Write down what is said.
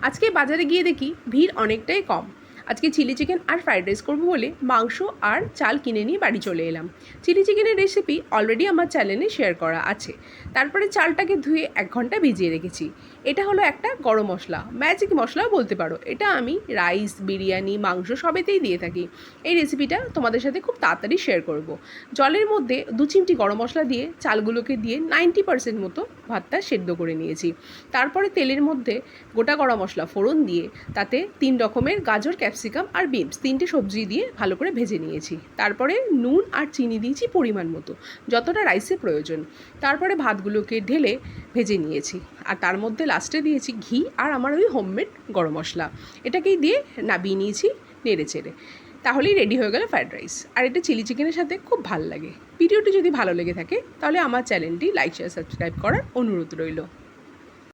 আজকে বাজারে গিয়ে দেখি ভিড় অনেকটাই কম। আজকে চিলি চিকেন আর ফ্রাইড রাইস করবো বলে মাংস আর চাল কিনে নিয়ে বাড়ি চলে এলাম। চিলি চিকেনের রেসিপি অলরেডি আমার চ্যানেলে শেয়ার করা আছে। তারপরে চালটাকে ধুয়ে 1 ঘন্টা ভিজিয়ে রেখেছি। এটা হলো একটা গরম মশলা, ম্যাজিক মশলাও বলতে পারো। এটা আমি রাইস, বিরিয়ানি, মাংস সবেতেই দিয়ে থাকি। এই রেসিপিটা তোমাদের সাথে খুব তাড়াতাড়ি শেয়ার করব। জলের মধ্যে 2 চিমটি গরম মশলা দিয়ে চালগুলোকে দিয়ে 90% মতো ভাতটা সেদ্ধ করে নিয়েছি। তারপরে তেলের মধ্যে গোটা গরম মশলা ফোড়ন দিয়ে তাতে 3 রকমের গাজর, ক্যাপসিকাম আর বিনস 3টে সবজি দিয়ে ভালো করে ভেজে নিয়েছি। তারপরে নুন আর চিনি দিয়েছি পরিমাণ মতো, যতটা রাইসে প্রয়োজন। তারপরে ভাতগুলোকে ঢেলে ভেজে নিয়েছি। আর তার মধ্যে লাস্টে দিয়েছি ঘি আর আমার ওই হোমমেড গরম মশলা। এটাকেই দিয়ে নাবিয়ে নিয়েছি নেড়ে চেড়ে। তাহলেই রেডি হয়ে গেল ফ্রাইড রাইস। আর এটা চিলি চিকেনের সাথে খুব ভালো লাগে। ভিডিওটি যদি ভালো লেগে থাকে তাহলে আমার চ্যানেলটি লাইক, শেয়ার, সাবস্ক্রাইব করার অনুরোধ রইল।